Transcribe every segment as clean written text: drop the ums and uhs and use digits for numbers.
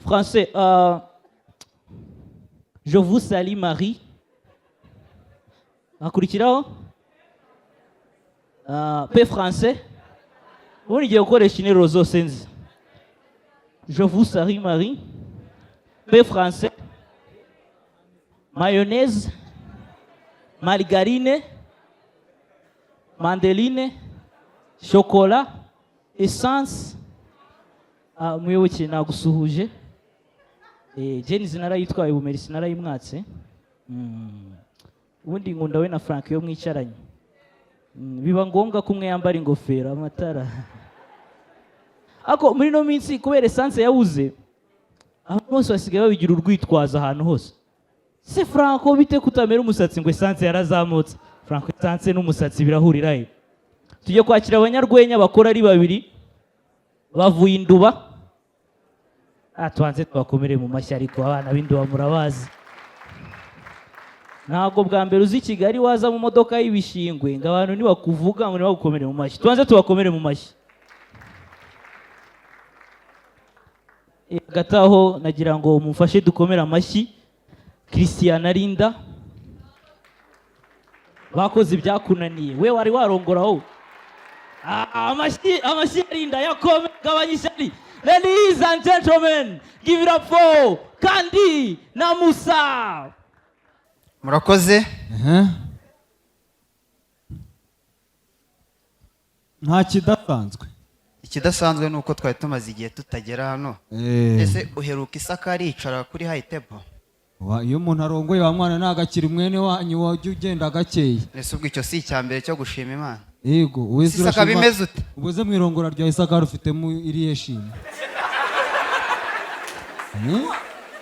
Français, je vous salue Marie. Akurikiraho pe français. Ubundi ngiye gukoresha interuro zose nzi. Je vous salue Marie. Pe français. Mayonnaise, margarine, mandeline, chocolat, essence. Muyoboke nagusuhuje. Jenny zinarayitwaye ubumeri sinarayimwatse. Ubundi nkunda we na Frank yo mwicaranye. Biba ngombwa ko umwe yambara ingofero amatara. Ako muri no minsi kubera essence yabuze. Abantu bose basigaye babigira urwitwaza ahantu hose. Se Franco bite kutamera umusatsi ngo essence yarazamutse. Franco essence n'umusatsi birahurira he. Tujye kwakira abanyarwenya bakora ari babiri. Bavuye Induba. Twanze twakomere mu mashyi ariko abana b'Induba murabazi. Ntabwo bwa mbere uzi Kigali waza mu modoka y'ibishingwe ngo abantu nibakuvuga ngo nibagukomere mu mashyi. Twanze tubakomere mu mashyi. Gataho nagira ngo mumfashe dukomere amashyi Christian Arinda. Bakoze ibyakunaniye. We wari warongoraho. Amashyi Arinda yakome gabanyishari. Ladies and gentlemen, give it up for Kandi na Musa. Murakoze. Nta kidasanzwe. Ikidasanzwe nuko twari tumaze igihe tutagera hano. Ese uheruka Isakari yicara kuri high table? Iyo umuntu arongoye wa mwana nagakira umwene wanyu wajya ugenda gakeye. Ese ubwo icyo si icyambere cyo gushima Imana. Yego, uwese urashima. Bimeze ute? Ubuze mwirongora rya Isakari ufitemo iriye shimwe.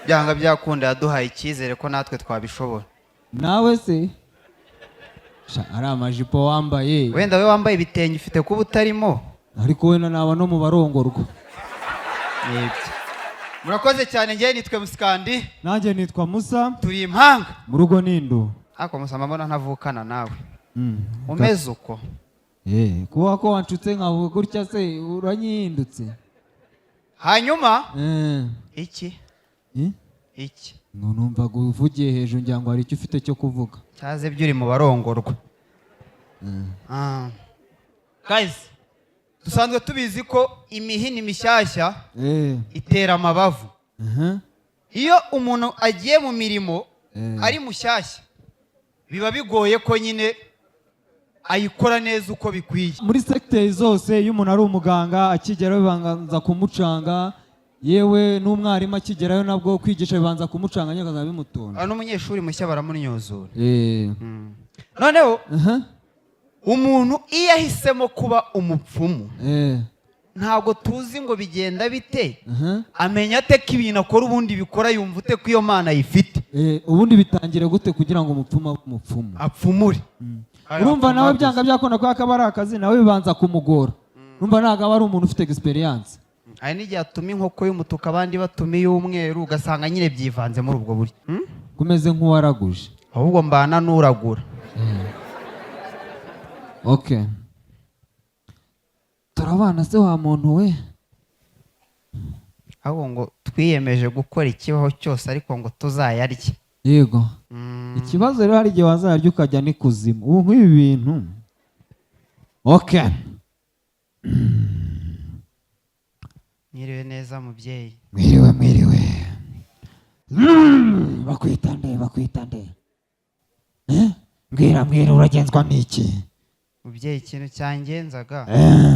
Byanga byakunda yaduhaye icyizere ko natwe twabishobora. Nawe se ari amajipo wambaye. Wenda we wambaye ibitenge ufite kuba utarimo. Ariko wena naba no mu barongorwa. Murakoze cyane, ngiye nitwe Musikandi. Nanjye nitwa Musa. Turi impanga. Mu rugo n'Indu. Ako Musa mbona ntavukana nawe. Umeze uko. Kuba ko wancutse nkavuga gutya se uranyindutse. Hanyuma iki? Iki? Numva guvugiye hejuru ngira ngo hari icyo ufite cyo kuvuga. Cyaze byuri mu barongorwa. Guys, dusanzwe tubizi ko imihini mishyashya itera amabavu. Iyo umuntu agiye mu mirimo ari mushyashya biba bigoye ko nyine ayikora neza uko bikwiye. Muri secteur zose iyo umuntu ari umuganga akigerayo bibanza kumucanga, yewe n'umwarimu akigerayo nabwo kwigisha bibanza kumucanga nyakaza bimutonda. N'umunyeshuri mushya baramunyozura. Noneho umuntu iyo ahisemo kuba umupfumu ntabwo tuzi ngo bigenda bite. Amenya ate ko ibintu akora ubundi bikora yumva ute ko iyo Mana ayifite. Ubundi bitangire gute kugira ngo umupfumu apfumure. Urumva nawe byanga byakona ko akaba ari akazi nawe bibanza kumugora. Urumva ntabwo aba ari umuntu ufite experience. Hari n'igihe atuma inkoko y'umutuku abandi batuma iy'umweru ugasanga nyine byivanze muri ubwo buryo. Kumeze nk'uwaraguje. Ahubwo mbana n'uragura. Okay. Turabana se wa muntu we. Ahubwo ngo twiyemeje gukora ikibaho cyose ariko ngo tuzayarye. Yego. Ikibazo rero hari igihe wazarya ukajya n'ikuzimu. Ubu nk'ibi bintu. Okay. Mwiriwe neza mubyeyi. Mwiriwe. Bakwita nde? Mbwira uragenzwa n'iki? Mubyeyi ikintu cyangenzaga.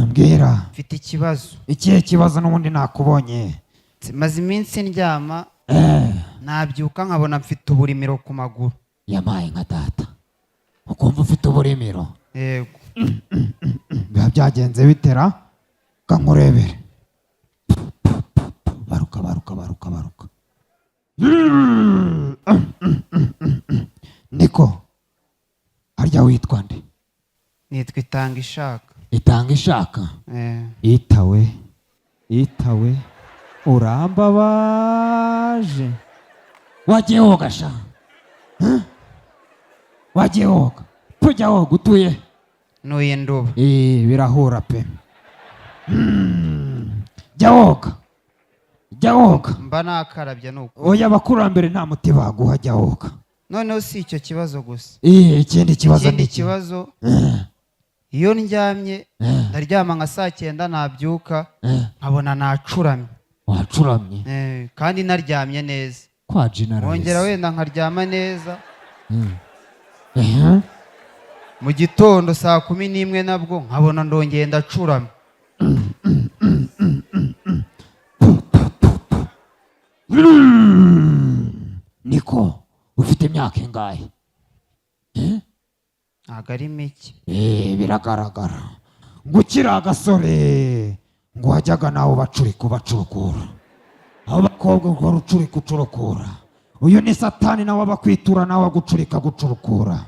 Mbwira. Mfite ikibazo. Ikihe kibazo n'ubundi nakubonye? Maze iminsi ndyama. Nabyuka nkabona mfite uburimiro ku maguru. Yamaye nka data. Ukumva ufite uburimiro? Yego. Biba byagenze bitera kankurebere. Baruka. Niko. Harya witwa nde? Nitwa Itanga Ishaka. Itanga Ishaka? Itawe. urambabaje wagiye woga sha wagiye woga tujya woga utuye nuye nduba birahura pe jya woga jya woga mba nakarabye nuko oya abakurambere nta muti baguha jya woga noneho si icyo kibazo gusa ikindi kibazo ikindi kibazo iyo ndyamye ndaryama nka saa 9 nabyuka nkabona nacuramye wacuramye kandi naryamye neza kwa general wongera wenda nkaryama neza mu gitondo saa 11 nabwo nkabona ndongeye ndacuramye niko ufite imyaka ingahe ntabwo ari mike biragaragara ngo ukiri agasore ngo wajyaga nawe ubacurukura abakobwa ngo ucurika ucurukura uyu ni satani nawe abakwitura nawe agucurika gucurukura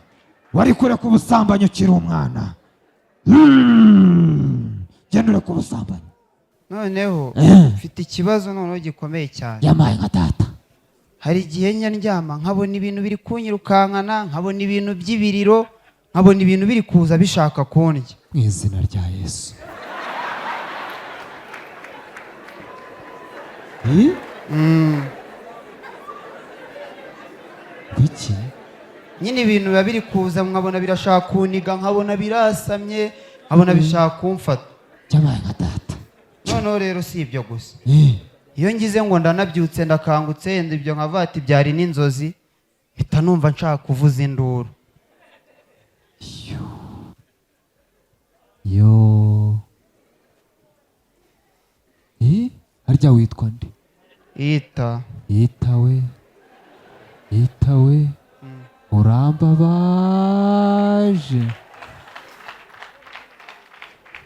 wari kureka ubusambanyi ukiri umwana genda ureka ubusambanyi noneho mfite ikibazo noneho gikomeye cyane yamaye nka data hari igihe ndyama nkabona ibintu biri kunyirukankana nkabona ibintu by'ibiriro nkabona ibintu biri kuza bishaka kundya mu izina rya Yesu iki nyine ibintu biba biri kuza nkabona birashaka kuniga nkabona birasamye nkabona bishaka kumfata yamaye nka data noneho rero si ibyo gusa iyo ngize ngo ndanabyutse ndakangutse yenda ibyo nkavuga ati byari n'inzozi mpita numva nshaka kuvuza induru yo harya witwa nde yitawe urambabaje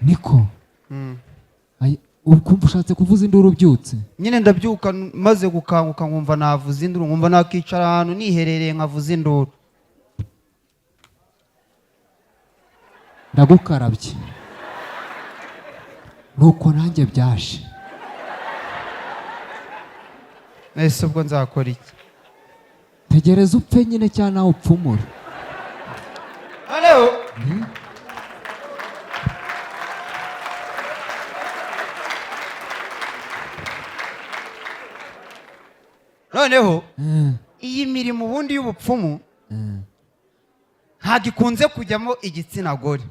niko ukumva ushatse kuvuza induru ubyutse nyine ndabyuka maze gukanguka nkumva navuza induru nkumva nakicara ahantu niherereye nkavuza induru ndagukarabye nuko nanjye byaje ese ubwo nzakora iki tegereza upfe nyine cyangwa nawe upfumure noneho iyi mirimo ubundi y'ubupfumu ntabwo ikunze kujyamo igitsina gore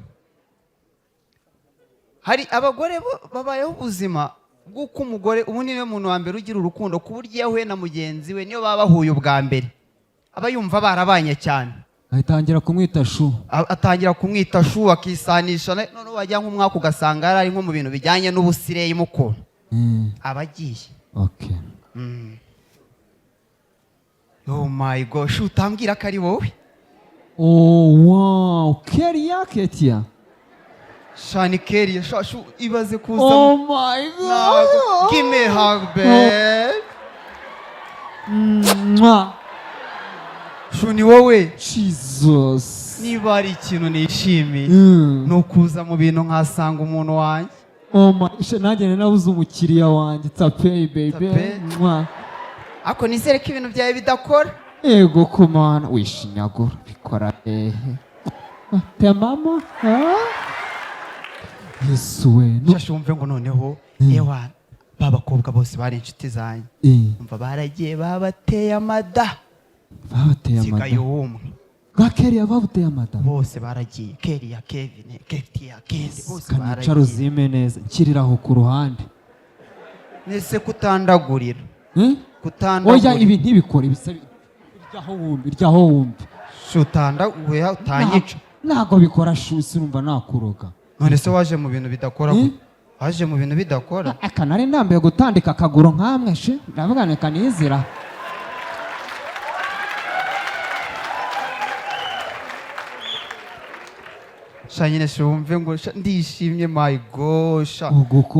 hari abagore babayeho ubuzima bw'uko umugore ubundi niwe muntu wa mbere ugira urukundo ku buryo iyo ahuye na mugenzi we niyo baba bahuye ubwa mbere aba yumva barabanye cyane atangira kumwita shu akisanisha noneho wajya nk'umwaka ugasanga yari ari nko mu bintu bijyanye n'ubusireyi mukuru aba agiye oh my gosh utambwira ko ari wowe wow Ketia shani Keria shashu ibaze kuza oh my god give me a hug babe shu ni wowe Jesus niba ari ikintu nishimiye ni ukuza mu bintu nkasanga umuntu wanjye oh my nanjye nabuze umukiriya wanjye tapey baby ako nizere ko ibintu byawe bidakora ego kumana wishinyagura bikora te mama Yesu we shashu wumve ngo noneho ewa babakobwa bose bari inshuti zanjye umva baragiye babateye amada sigaye umwe bwa Keria babuteye amada bose baragiye Keria Kevin Ketia Kendi bose baragiye kanicaro zime neza nkiriraho ku ruhande nese kutandagurira oya ibi ntibikore bisaba iryaho wumbi shutandaguye utanyica ntago bikora shusi urumva nakuroga none se waje mu bintu bidakora waje mu bintu bidakora akanari ndambaye gutandika akaguru nkamwe she ndavuga ne kanizira shanyine shumve ngo ndishimye my gosh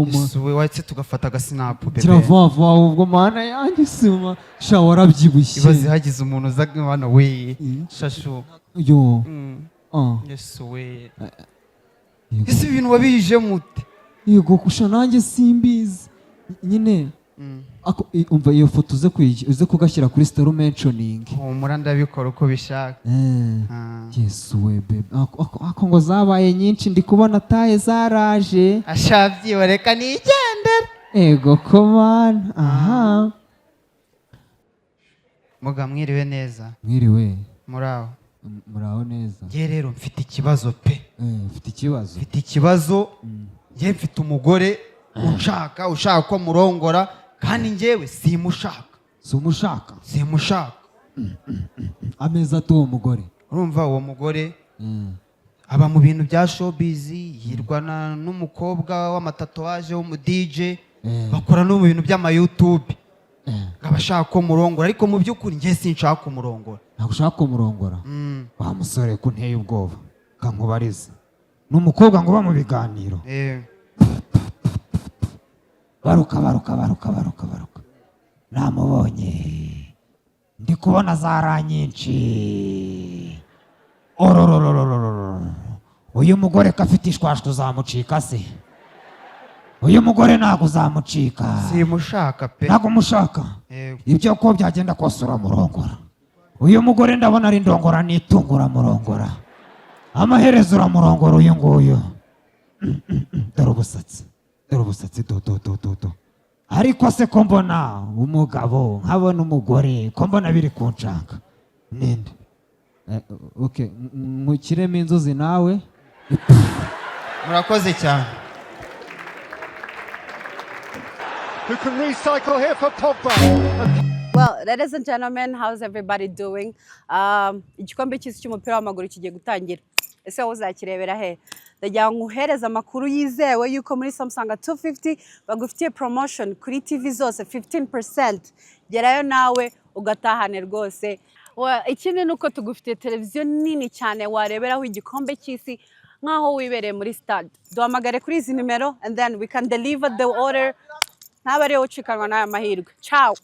isuwe watse tugafata agasinapu bebe kiravava ubwo mana yanjye sima sha warabyibushye ibaze hagize umuntu uza hano we shashu yo yesuwe ese ibintu wabije mute yego kusha nanjye simbizi nyine umva iyo foto uze kugashyira kuri story mentioning. Humura ndabikora uko bishaka. Yesu we bebe. Ako ngo zabaye nyinshi ndi kubona taye zaraje. Ashavye reka nigendera. Ego komana. Aha. Muga mwiriwe neza. Mwiriwe. Muraho neza. Nge rero mfite ikibazo pe. Mfite ikibazo. Mfite ikibazo. Nge mfite umugore ushaka ko murongora kandi ngewe simushaka. Simushaka. Ameza tuwo mugore. Urumva uwo mugore aba mu bintu bya showbiz, yirwana n'umukobwa w'amatatuwaje wo mu DJ, bakora no mu bintu by'ama YouTube. Abashaka ko murongora ariko mu by'ukuri nge sinshaka kumurongora. Ntabwo ushaka kumurongora? Wa musore ko nteye ubwoba kankubariza. N'umukobwa ngo ba mu biganiro. Baruka. Namubonye. Ndi kubona zara nyinshi. Uyu mugore kafite ishwashwe uzamucika se? Uyu mugore ntabwo uzamucika. Simushaka pe. Ntabwo mushaka? Ibyo ko byagenda kose uramurongora. Uyu mugore ndabona ari ndongora n'itungura murongora. Amaherezo uramurongora uyu nguyu. Dore ubusatsi do. Ariko se ko mbona umugabo nkabona umugore ko mbona biri kunshaka. Ninde? Okay, mukiremo inzuzi nawe. Murakoze cyane. Who can recycle here for Pogba? Well, ladies and gentlemen, how's everybody doing? Igikombe cy'isi cy'umupira w'amaguru kigiye gutangira. Ese wowe uzakirebera he? Ndagira ngo uhereze amakuru yizewe yuko muri Samsung 250 bagufitiye promotion kuri TV zose 15%. Gerayo nawe ugatahane rwose. Ikindi nuko tugufitiye televiziyo nini cyane wareberaho igikombe cy'isi nkaho wibereye muri stade. Duhamagare kuri izi nimero and then we can deliver the order. Ntaba ariyo ucikanwa n'aya mahirwe. Ciao.